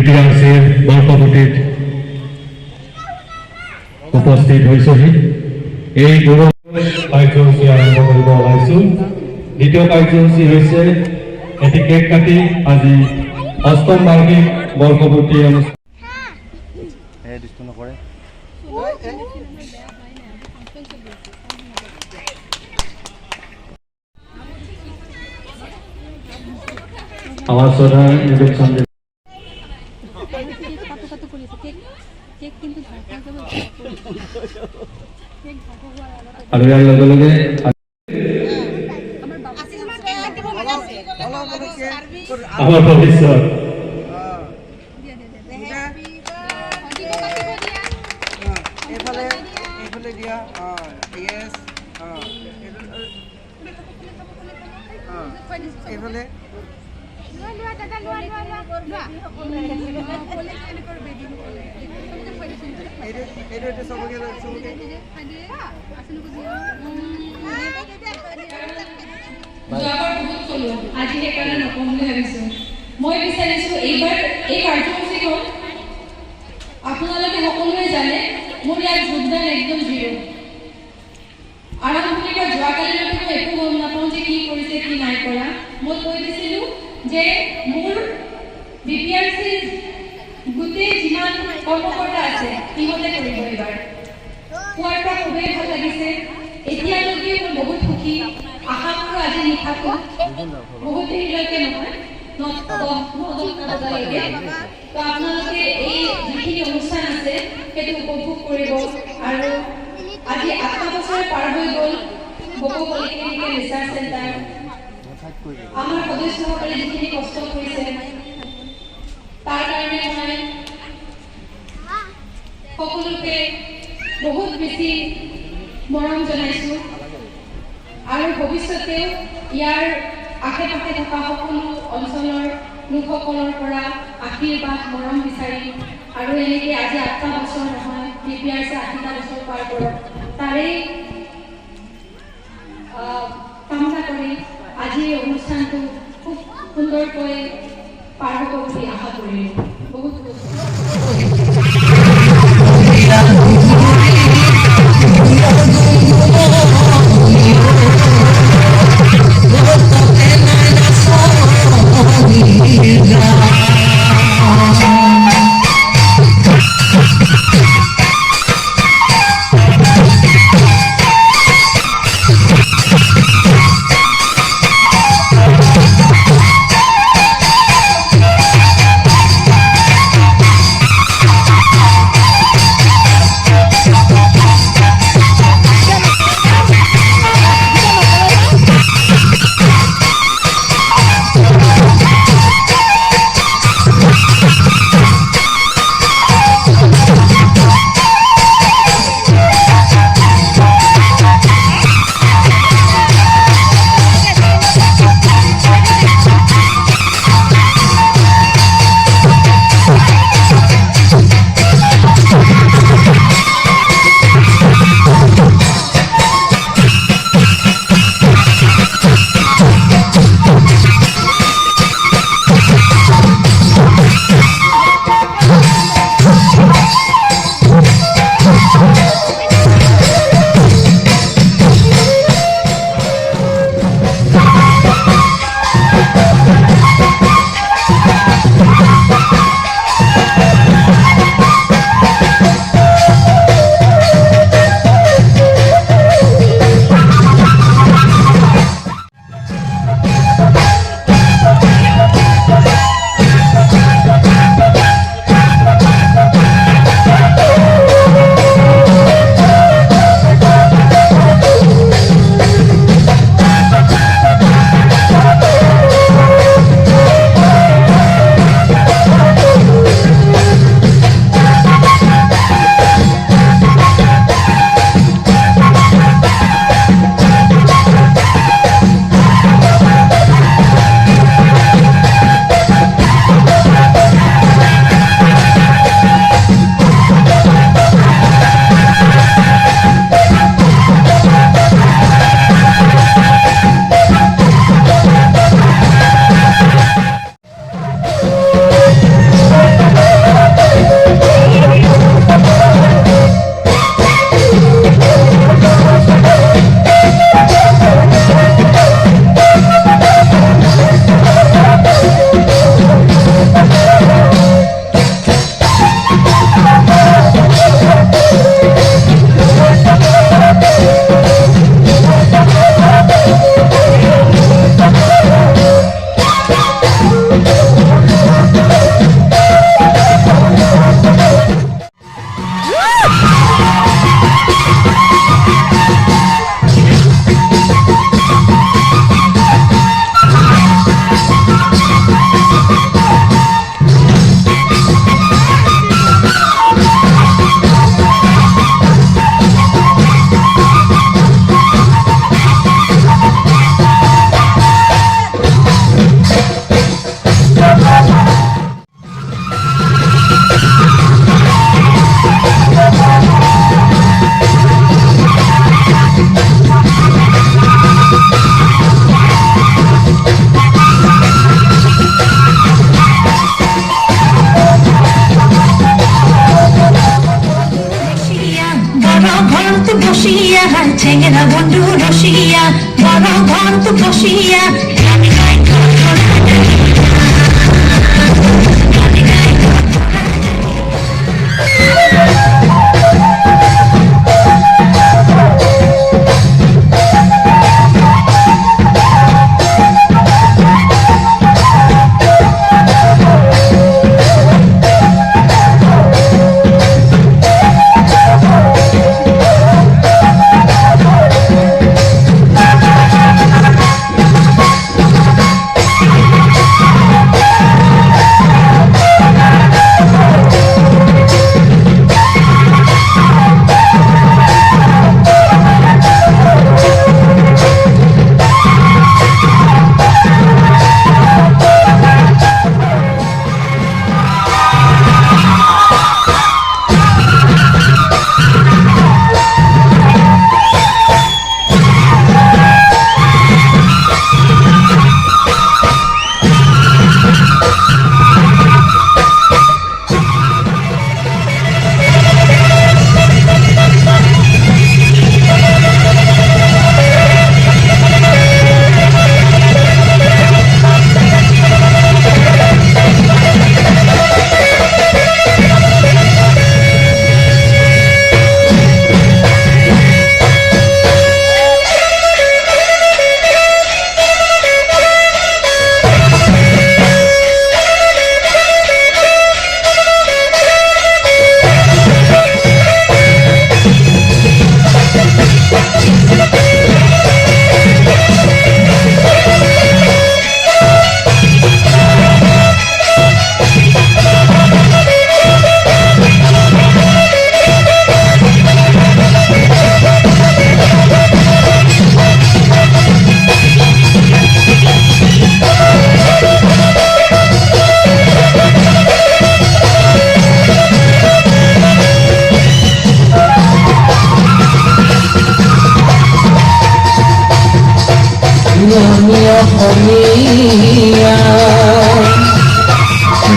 BPRCৰ বৰকবুটিত উপস্থিত হৈছেহি। এই গৌৰৱ কাৰ্যসূচী আৰম্ভ কৰিব ওলাইছোঁ। দ্বিতীয় কাৰ্যসূচী হৈছে এটি কেক কাটি আজি অষ্টম বাৰ্ষিক বৰকবুটি অনুষ্ঠান। আমাৰ শ্ৰদ্ধা নিবেদন আৰু ইয়াৰ লগে লগে আমাৰ ভৱিষ্যত আজি সেইকাৰণে নকম বুলি ভাবিছোঁ। মই বিচাৰিছোঁ এইবাৰ এই কাৰ্যসূচীখন আপোনালোকে সকলোৱে জানে মোৰ ইয়াত যোগদান একদম জিৰ'। আৰম্ভণিৰ পৰা যোৱাকালিলৈকে মই একো গম নাপাওঁ যে কি কৰিছে কি নাই কৰা। মই কৈ দিছিলোঁ যে মোৰ BPRCৰ গোটেই যিমান কৰ্মকৰ্তা আছে সিহঁতে কৰিব এইবাৰ। কোৱাৰ পৰা খুবেই ভাল লাগিছে। এতিয়ালৈকে মই বহুত সুখী। আশা কৰোঁ আজি নিশাটো বহুত দেৰিলৈকে নহয়, 9-10 বজালৈকে। তো আপোনালোকে এই যিখিনি অনুষ্ঠান আছে সেইটো উপভোগ কৰিব। আৰু আজি 8 বছৰ পাৰ হৈ গ'ল বকো পলিক্লিনিকেল ৰিচাৰ্চ চেণ্টাৰ। আমাৰ সদস্যসকলে যিখিনি কষ্ট কৰিছে তাৰ কাৰণে মই সকলোকে বহুত বেছি মৰম জনাইছোঁ। আৰু ভৱিষ্যতে ইয়াৰ আশে পাশে থকা সকলো অঞ্চলৰ লোকসকলৰ পৰা আশীৰ্বাদ মৰম বিচাৰি আৰু এনেকৈ আজি 8টা বছৰ নহয় BPRC 8টা বছৰ পাৰ কৰক তাৰেই কামনা কৰি আজি এই অনুষ্ঠানটো খুব সুন্দৰকৈ পাৰ হ'ব বুলি আশা কৰিলোঁ। বহুত বড় ঘৰত বসিয়া চেঙ্গেৰা বন্ধু ৰসিয়া বড় ঘৰত বসিয়া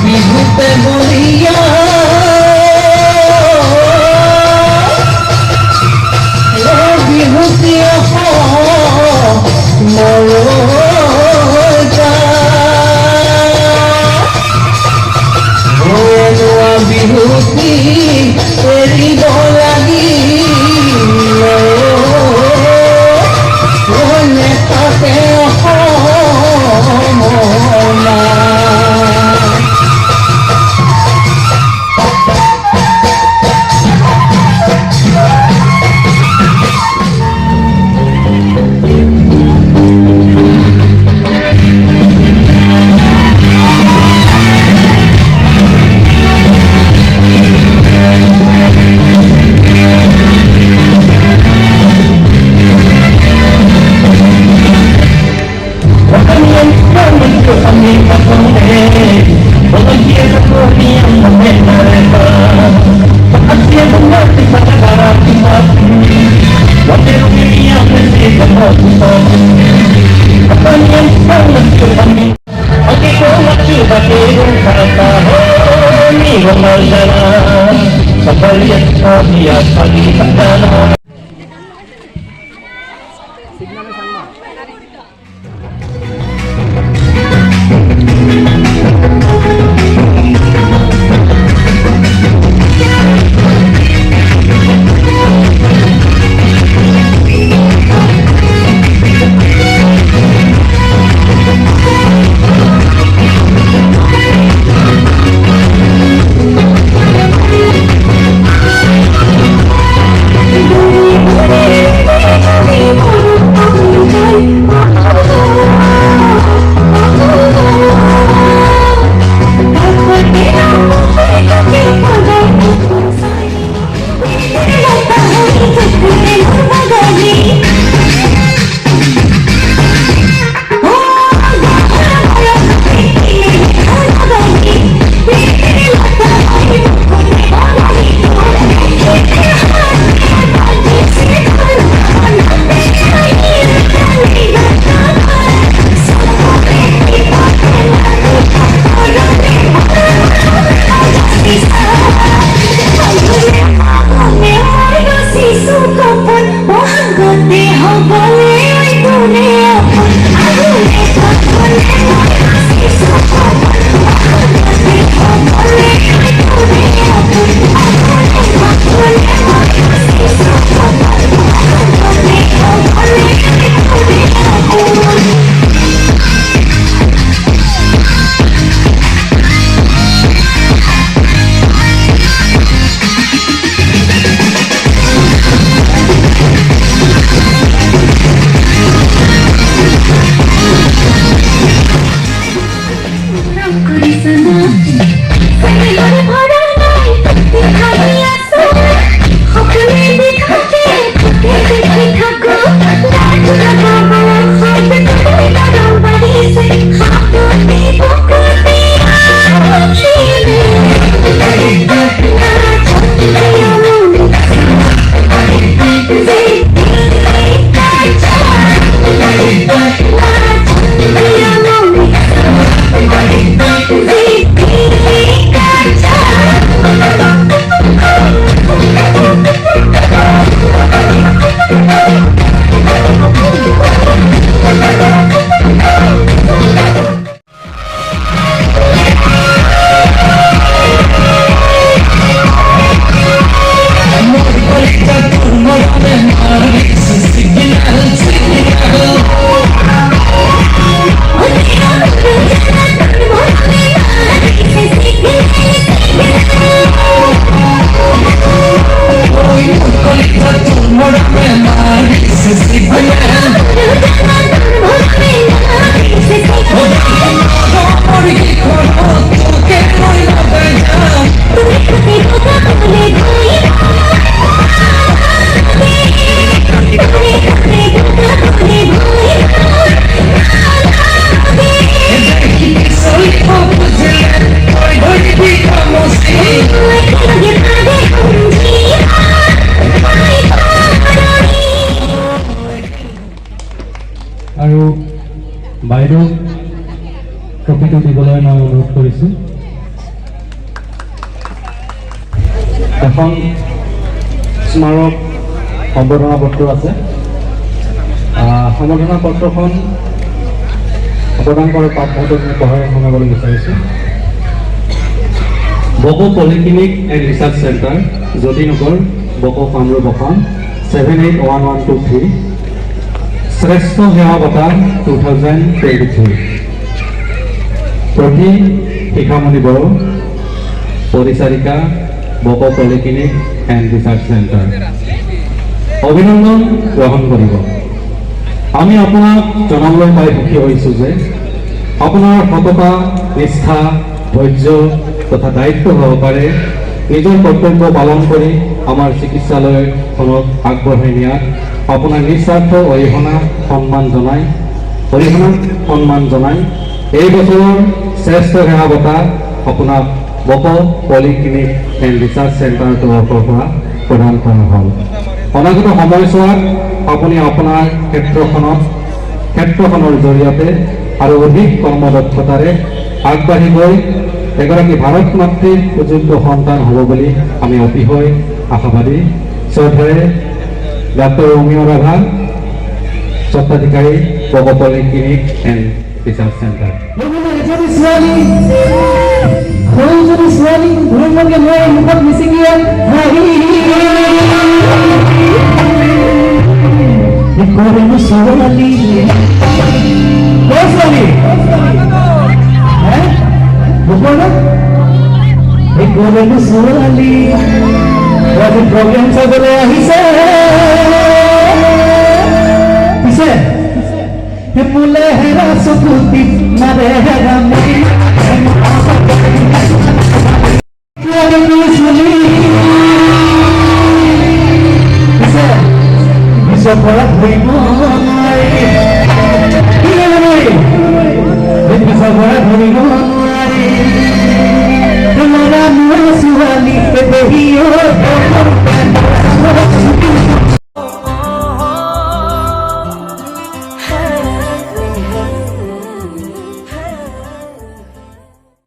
বিহুতে বলিয়া বিহুতি বিহুতি এৰিব লাগি তাতে আৰু বাইদেউ ট্ৰফিটো দিবলৈ মই অনুৰোধ কৰিছোঁ। এখন স্মাৰক সম্বৰ্ধনা পত্ৰ আছে। সম্বৰ্ধনা পত্ৰখন প্ৰদান কৰাৰ পাঠটো মই পঢ়াই শুনাবলৈ বিচাৰিছোঁ। Boko polyclinic and research centre, Jyotinagar, Boko Kamrup Assam 781123, শ্ৰেষ্ঠ সেৱা বঁটা 2023। প্ৰতি শিখামণি বড়ো, পৰিচাৰিকা, Boko polyclinic and research centre. অভিনন্দন গ্ৰহণ কৰিব। আমি আপোনাক জনাবলৈ পাই সুখী হৈছোঁ যে আপোনাৰ সততা, নিষ্ঠা, ধৈৰ্য তথা দায়িত্ব সহকাৰে নিজৰ কৰ্তব্য পালন কৰি আমাৰ চিকিৎসালয়খনক আগবঢ়াই নিয়াত আপোনাৰ নিস্বাৰ্থ অৰিহণাক সন্মান জনাই এই বছৰৰ শ্ৰেষ্ঠ সেৱা বঁটা আপোনাক বকো পলিক্লিনিক এণ্ড ৰিচাৰ্চ চেণ্টাৰৰ তৰফৰ পৰা প্ৰদান কৰা হ'ল। অনাগত সময়ছোৱাত আপুনি আপোনাৰ ক্ষেত্ৰখনৰ জৰিয়তে আৰু অধিক কৰ্মদক্ষতাৰে আগবাঢ়ি গৈ এগৰাকী ভাৰত মাতৃৰ সুযোগ্য সন্তান হ'ব বুলি আমি অতিশয় আশাবাদী। শ্ৰদ্ধাৰে ডাক্তৰ অমিয় ৰাভা, স্বত্বাধিকাৰী, Boko polyclinic and research centre. Programme চাবলৈ আহিছে পিছে মোলে হেৰা চকুতি মাৰে হেৰা পিছে পৰা ধৰিব নোৱাৰি, পিছৰ পৰা ধৰিব নোৱাৰি। ছোৱালী পেহীও